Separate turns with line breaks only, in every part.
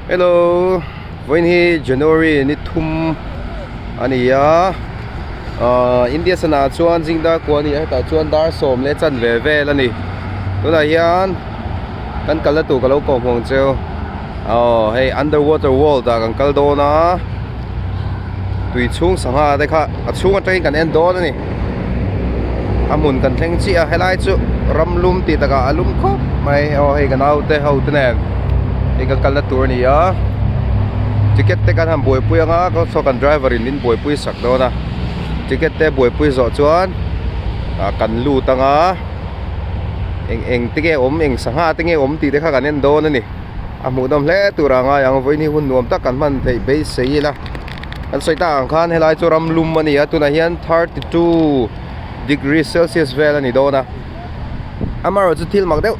Hello, when he January ni thum ania India sana chuan jingda ko ni ta chuan dar som le chan ve ve la ni tuna hian kan kala tu kalo ko hong cheu hey underwater world da kan kal do na tui chung sanga de kha a chung ateng kan en do na ni amun kan thleng chi a helai chu ramlum ti taka alum kho mai hey kan autte ho tene cái căn là tour này á, ticket te kan ham boy pui anga ko so kan driver in boy pui sak do na ticket te boy pui zo chuan kan lu tanga eng tege eng sanga tege ti te kha kan en do na ni amu dom hle tura nga yang voi ni hun nuam ta kan man thei be sei la an soi ta ang khan helai chu ram lum mani a tuna hian 32 degrees Celsius vel ani do na amaro chu thil mak deuh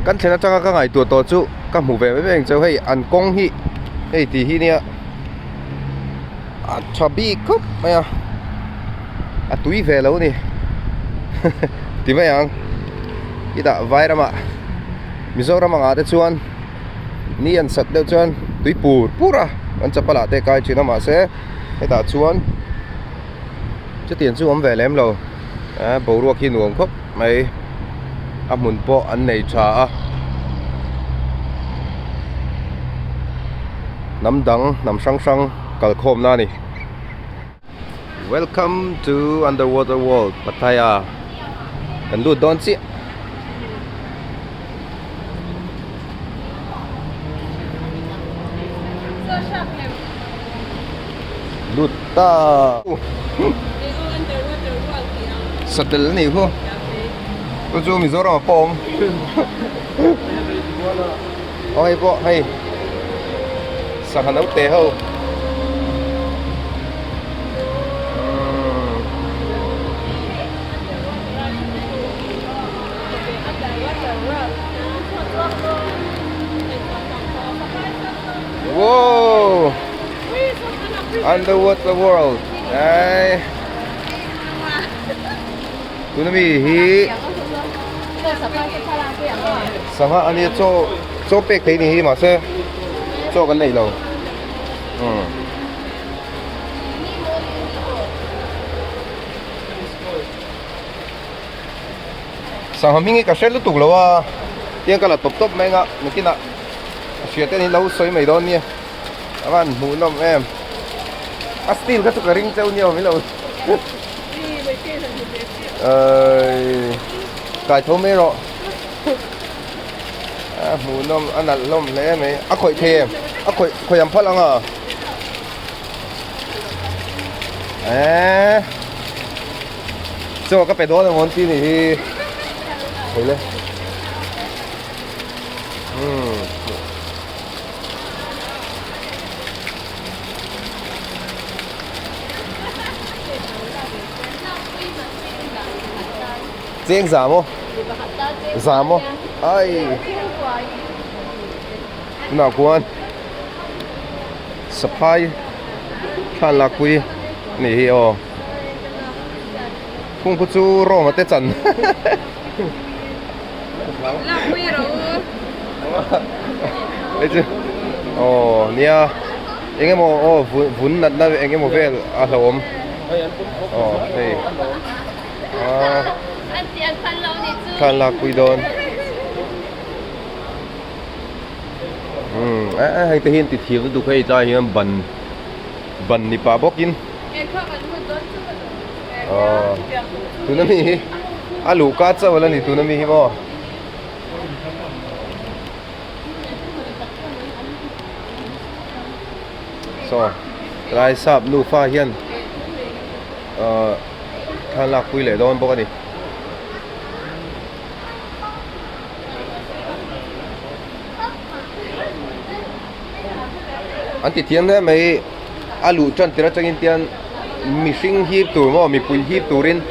kan thena changa ka ngai tu to chu ka mu ve ve châu hey an kong hi hey ti hi nia a chabi kup maya a tui ve lo ni ti mai ang ida vai rama mizoram anga te chuan ni an sat deuh chuan tui pura an chapala te kai china ma se heta chuan chu tiền chu om ve lem lo bo ruak hi nuam khop mai a mun po an nei tha a nam dang nam sang sang kal khom na ni. Welcome to underwater world Pattaya. Kan lut don chi lut ta satel ni ho ko chu mi zora pom oi po hey sa hanau te ho wow underwater world ai tuna mi hi sanga ani cho pek thei ni hi ma se cho kan nei lo sanga mingi ka sel tu lo wa tiang ka la top mai nga nakina sia te ni lo soi mai don ni avan mu nom em astil ka ka ring cheu ni mi lo cài thô mê rồi mù nôm ăn nặt lôm lẽ mấy khôi thêm khôi làm phát lắm cho các bé đó là món gì thì thấy lên riêng giảm không? Giảm không? Ai nào quan supply khan là quý này hiểu không có chú rô mà tết trần
là quý rồi
đấy chứ nia anh em mà vốn nặng đây anh em mà về lẩu đây khan là quý đồn hay thể hiện thiếu tụ hay ra hiện bẩn đi pa bóc in tụi nó mi alu cá chao là ni tụi nó mi hi mo so rai sap nu pha hian khan là quý lệ đồn bóc đi anh ti thiam ne mai alu chan tira changin tian mishing hi tur mo mi pui hi turin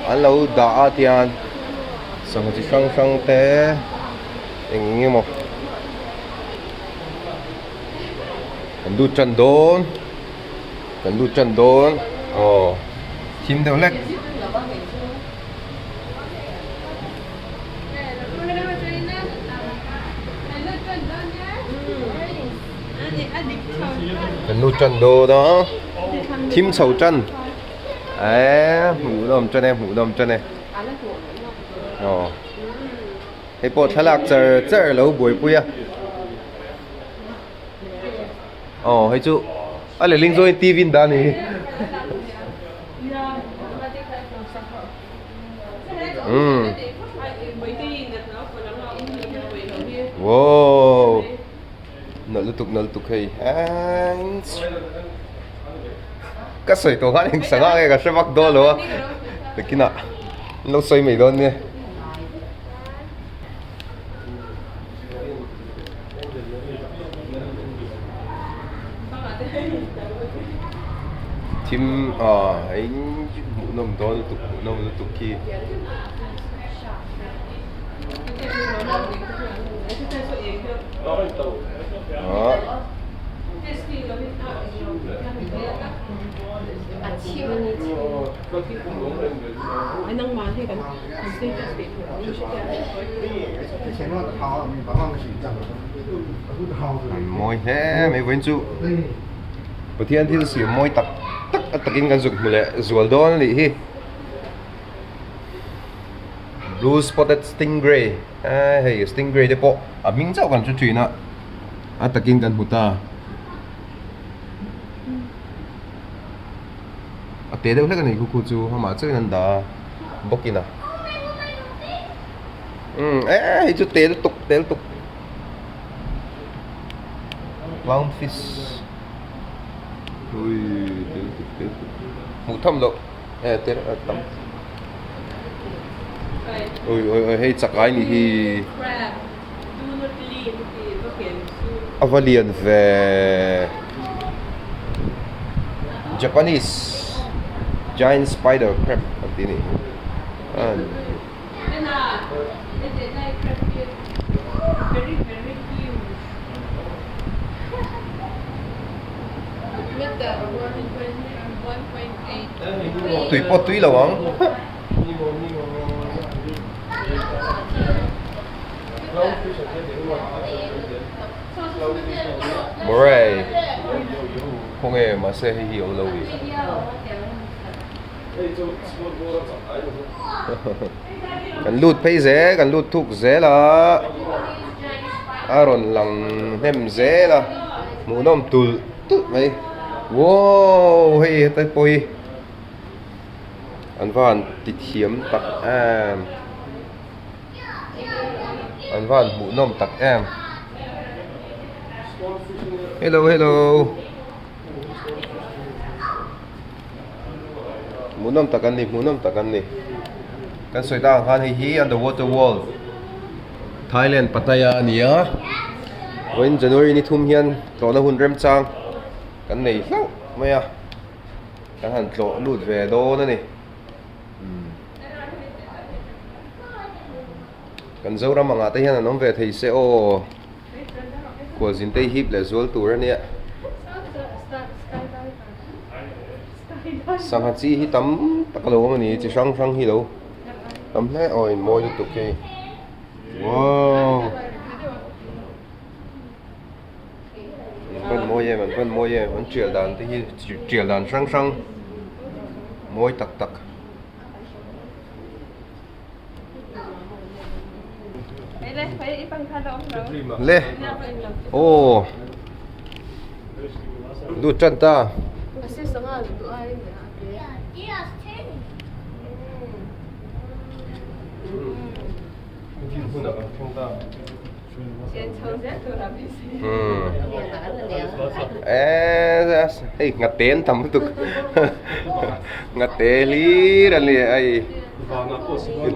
an lo da a tian sang chi sang sang te eng mo kan du chan don thim deu lek Cái nút chân đồ đó thím sầu chân hủ đom chân hủ đom chân này cái bộ thắt lạc giờ lâu buổi bụi hay chú lại linh rồi tivi đàn này wow nở lụt tục hay cái sợi tổ hắn sáng ngày cái sợi bắc đô luôn được kia nè lâu xoay mấy đòn nè team anh mũ nôm đó mũ nôm tục kia đó môi thế mấy vấn chú bữa thiên thì sử môi tắc inกันสุดเลยส่วนโดนนี่ที่ blue spotted stingray hey stingray เดี๋ยวพอมิ้งเจ้ากันชุดๆนะตะกินกันหุตาเตะเดี๋ยวเล่นกันนี่กูจูเขามาเจอกันดาบอกกินนะจุดเตะตุกclownfish ui hủ thâm lộ tết tắm ôi hay chặt cái này thì Avalian về Japanese giant spider crab ở tí này tùy là không Moray không hề mà sẽ hiểu lâu cần lụt pay dễ cần lụt thục dễ là Aaron lòng nem dễ là mũ nôm tụt mày wow hey tay poi anh van tịt hiếm tặc anh van mũ nôm tặc em hello mũ nôm tặc anh đi kan soi ta han hi underwater wall Thailand Pattaya nia when January ni thum hian to na hun rem chang kan nei hlau mai kan han tlo lut ve do na ni kan zo ram anga te hian anom ve thei se o ko zin te hip le zol tur ania sang ha chi hi tam takalo mani chi sang hi lo tam hle oi moi tu ke wow mình mua về vẫn chuyển đàn thì chuyển đàn sang môi tặc lê ô đút chân ta ngặt tên tầm tục ngặt tên lý là li ai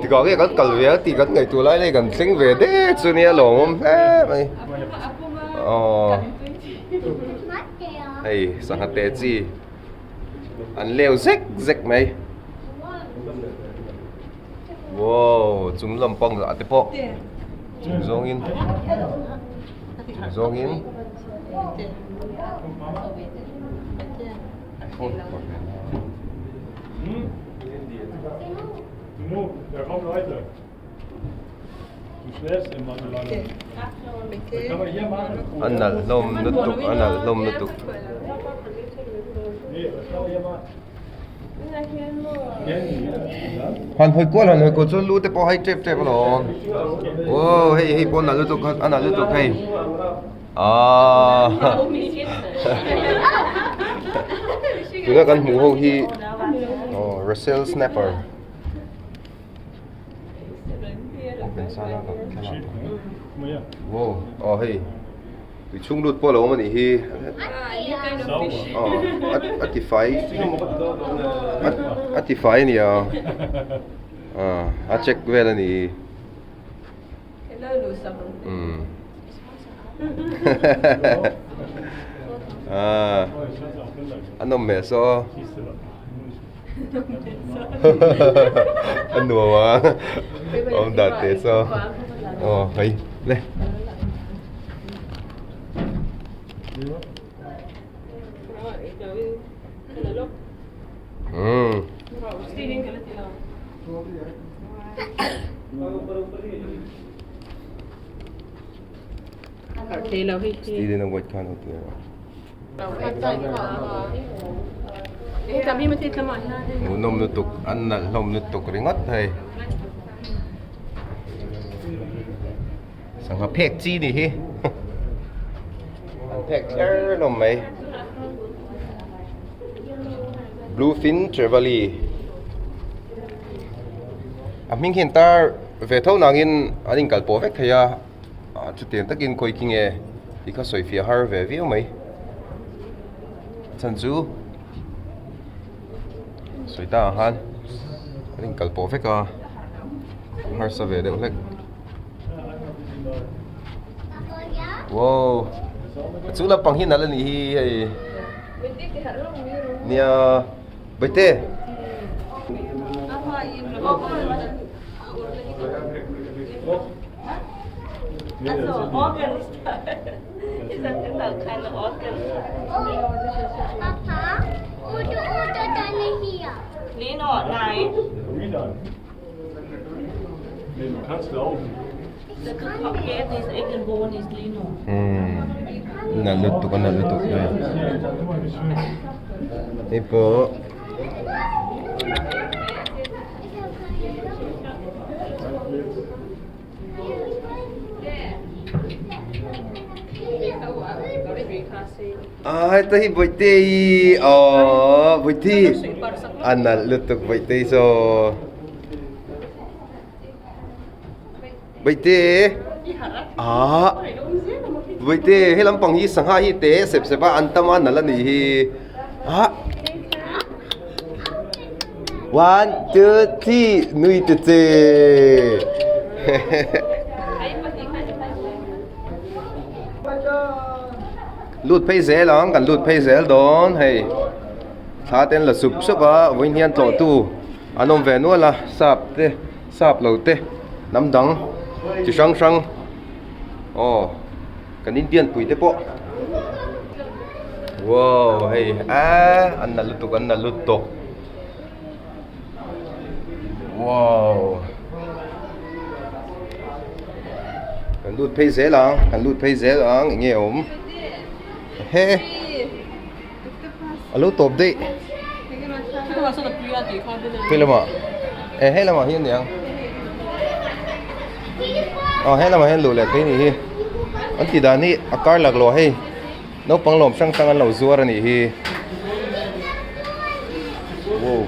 thì có cái con cầu về thì con người tụi lại đây cần sinh về đấy cho nên lỏng không mày sang hạt tết gì ăn leo rách mày wow chúng làm bông rồi tiếp bộ chúng dong in Anal lom nutuk anal lom nutuk han hoi ko chu lu te po hai tep tep lo oh hei pon na lutuk anal lutuk hei tuna kan hmu ho hi Russell snapper pensana ka wow hei bị chung lụt po lo mà nỉ hi atify nỉ check về là nỉ anh ông mẹ so anh đùa mà ông đạt thế so hay đây Stealing ng white can out there. Nom nutuk anal lom nutuk ringot hay. Sang phek chi ni hi. Phek er lom mai. Bluefin trevally. Mình hiện ta về thâu nàng in anh cần bổ vét thầy chút tiền tất in coi kinh nghe thì có soi phía har về view mấy chân chú soi ta han anh cần bổ vét har sa về được lek wow chú là bằng hin là gì nia bê tê
Also organ ist das immer keine Organ.
Papa, oder deine hier?
Leno, nein.
Nee, du kannst laufen.
Der Geld ist irgendwo ist Leno.
Nalutok Ipo ito hi boite boite anal lutok boite so boite boite helam pang hi sangha hi te sep sepa antama nalani hi 1 2 3 nui te te lút pay zel lang kan lút pay zel don hey tha ten la sup supa win hian tlo tu anom ve no la sap lo te nam dang chi sang sang kan indian pui te po wow hey an na lutok wow kan lút pay zel lang nghe om he alo top de filama he lama hian yang he lama hian lu le cái ni hi an ti da ni akar lag lo he no panglom sang sang an lo zuar ani hi wow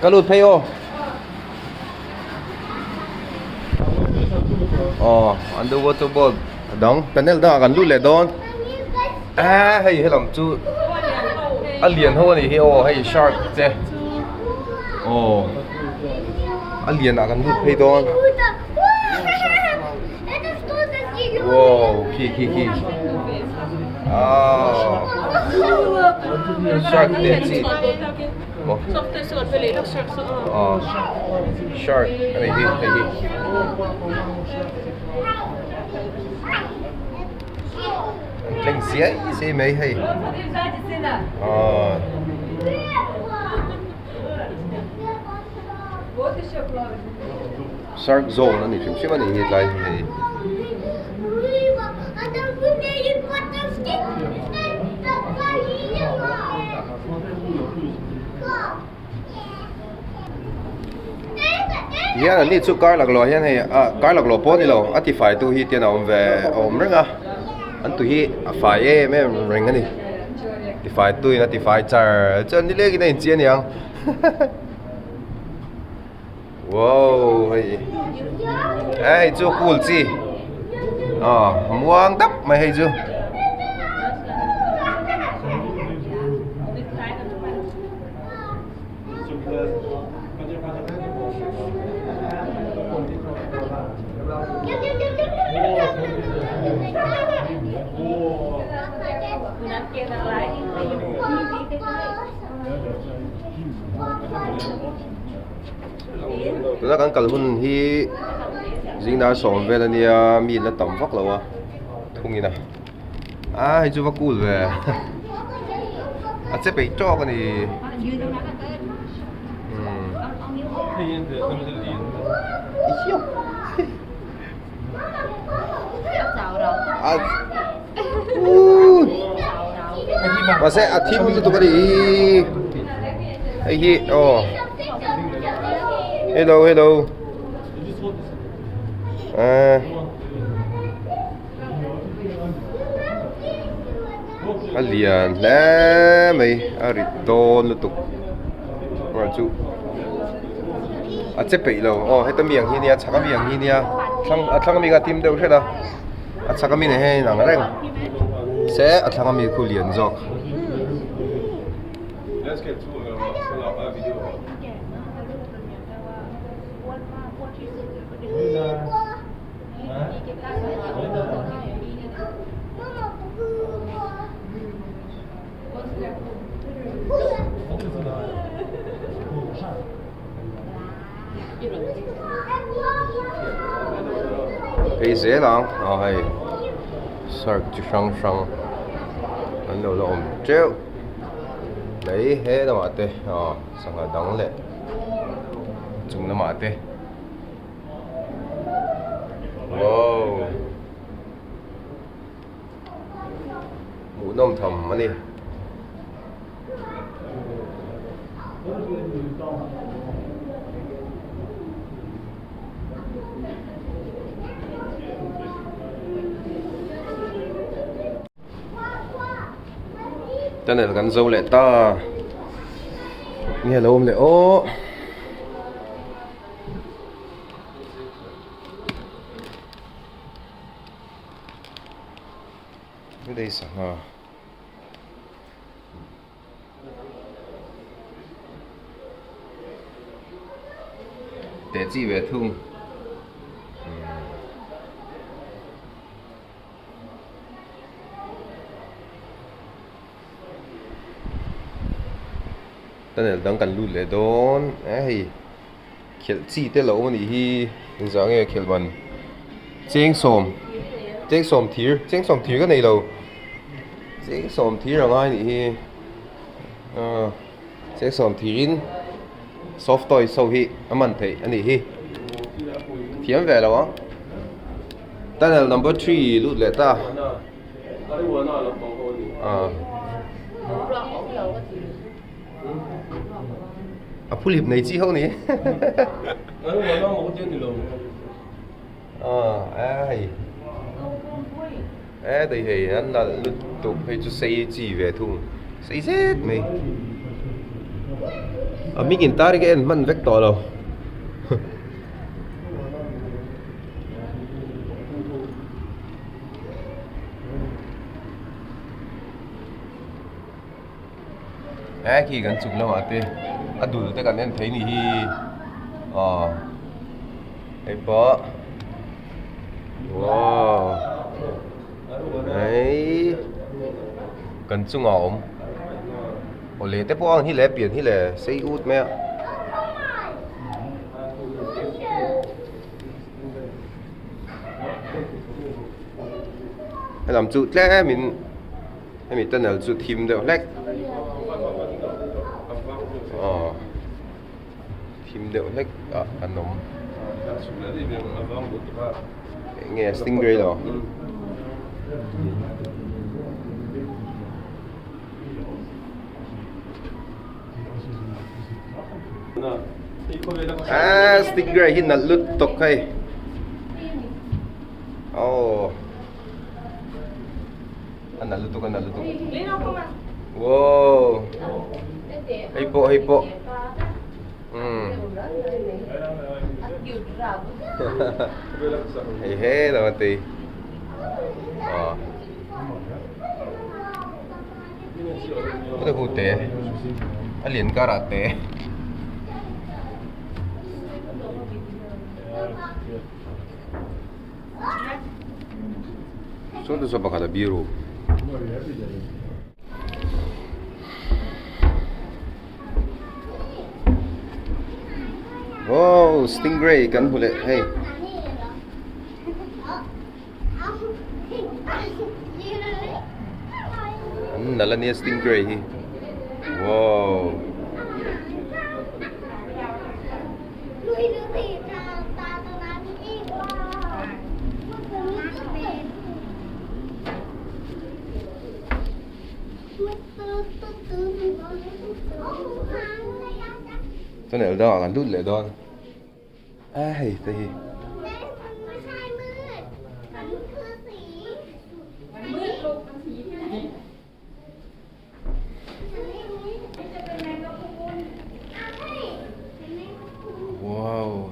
kalut phayo underwater ball dong panel da kan lu le don hay làm chu liền ho ni hi hay shark che liền kan lu phay don wow ki shark de chi shark này hi linh xía xí mấy hay shark zone ani phim shim ani hi tlai hi hian an ni chu kar lak lo hian hei kar lak lo pawh ni lo a ti fai tu hi tian a awm ve a awm renga an tu hi a fai em reng ani ti fai tu in a ti fai char chan ni le ki nei chian yang wow hei ai chu cool chi muang tap mai hei chu tụi nó cần hun hi riêng đã sống về là nia mi là tầm vóc lâu à không gì nào hay chú vóc cool về sẽ bị cho cái này mà sẽ thêm cho tụi cái gì hay hi hello hello liền lẽ mày ariton luôn tục rồi chú chết bị lâu hết tấm miệng như chắc cái miệng như nia thằng mình tìm đâu thế nào chắc cái mình này hay nặng đấy sẽ thằng mình cứ liền rồi cái dễ lắm hay shark chỉ sang anh đâu là ôm treo lấy hết đâu mà tê sang là đóng lệ chúng nó mà tê wow mũ nôm thầm mà đi tên này là gắn dâu lệ ta nghe là ôm lệ ô cái đây sao hả để gì về thùng tên này đang cần lùi lại đón ấy khel chi thế lâu mà đi hình dáng nghe khel bẩn chén sòm thìr cái này đâu chén sòm thìr là ngay đi chén sòm thìrin soft toy sâu hi anh mình thấy anh đi thiếm về rồi tên này number 3 lùi lại ta phụ liệp này chi hậu nè ai đây thì anh là lúc tục hay cho xây chi về thùng xây chết mày mình nhìn ta đi cái anh mình vector đâu khi gần chụp lâu à tê đủ tất cả nên thấy nỉ ấy bó wow đấy cần chung ổn lẽ tiếp bó hi lẽ biển hi lẽ xây út mẹ làm chút lẽ mình tên là chút thìm được lẽ thìm đều hết anh nóng nghe stingray rồi stingray hin nal lut tok kai oh nal lut tok
Lino, come on.
wow hay po hey là mati cái hủ tế alien karate Sonda só para biru. Wow, stingray kan hule. Hey. Nala niya stingray hi. Wow. Cho nên ở đó gần đút lại đó. Ai thì wow.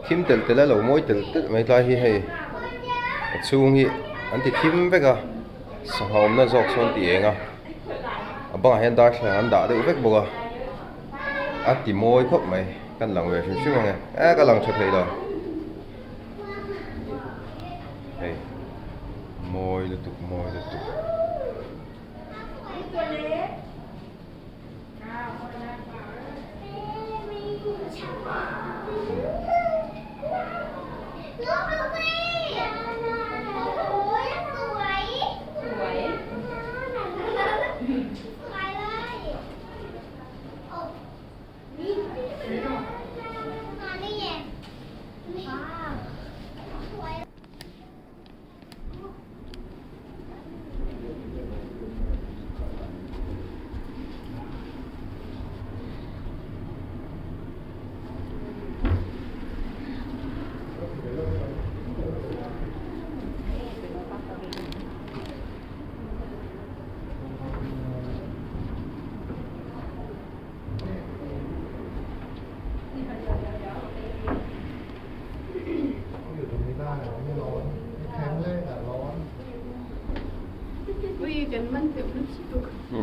Kim tel tel là mỗi tel tel mấy lai hi hay. Chung hi anh thì kim vậy cả. Sao hôm nay dọc xuống tiền à? Bằng hiện tại là anh đã được vết bùa. Anh thì môi khóc mày, căn lòng về xuống xuống này. Cái lòng cho thầy rồi. Hey, môi liên tục.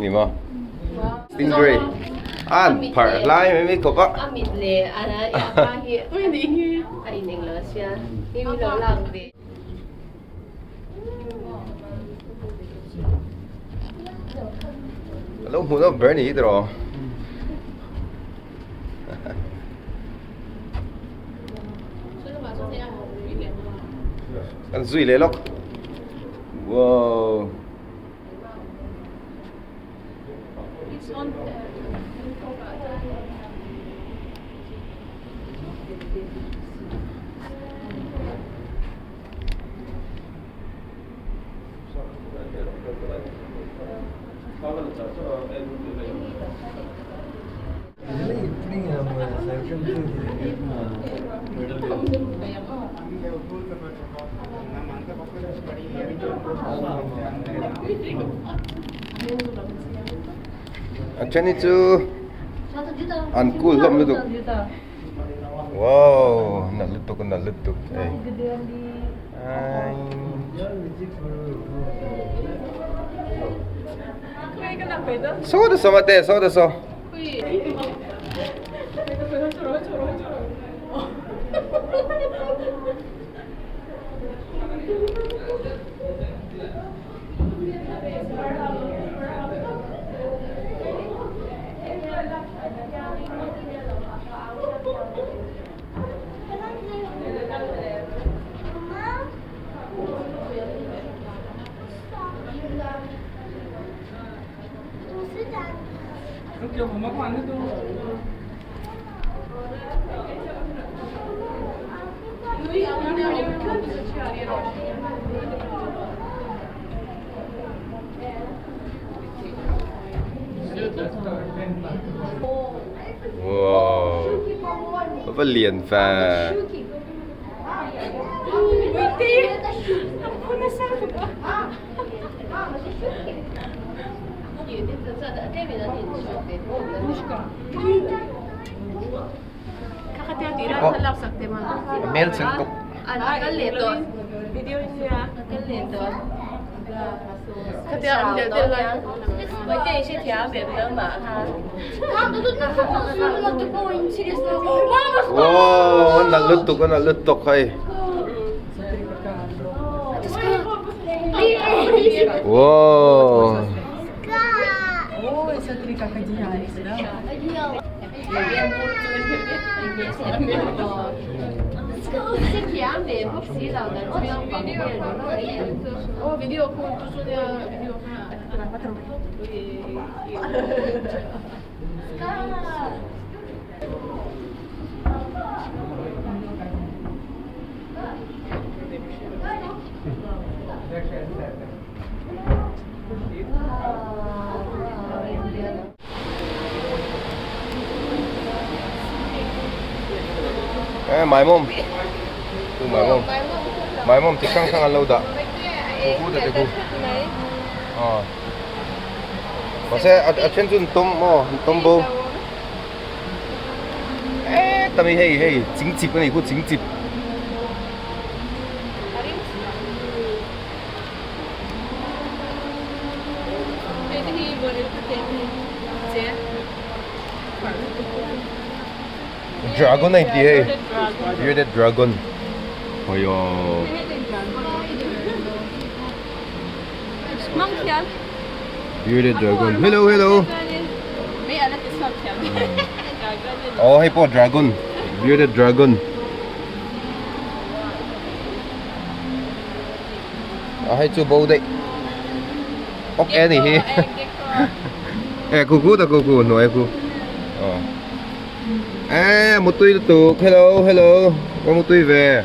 Gì mà? Stingray. Anh phải lại mấy cục á.
Anh mịt lệ, anh ấy ba hiện. Ôi đi. Anh nên lỡ xe. Đi lỡ làm gì?
Lúc muốn nó burn gì rồi. Anh duy lấy lóc. Wow. Actually itu uncool lom itu. Wow, nak letuk. Soda so mate, soda so. Wow, có liền và mel singkok.
Cái liền rồi.
Video here.
Cái liền rồi. Cái tiền ăn đều tiền rồi. Với tiền sẽ thiếu biệt nữa mà ha.
Wow, nalutok hay. Wow.
Ой, смотри, как одеялись, да?
О, видео call, тут судя видео.
Mãi mồm. Mãi mồm thì căng ăn lâu đã. Cô được cô. Mà sẽ ở trên chân tôm bò. Tao mới hey chính chịp cái này cô chính chịp. Dragon này thì hey. Bearded dragon. Ôi yo. Bearded dragon. Hello. Oh, hay po dragon. Bearded dragon. Hay chú bầu đấy. Ốc e này hi. Cô nói cô. Một túi tục. Hello. Có một túi về.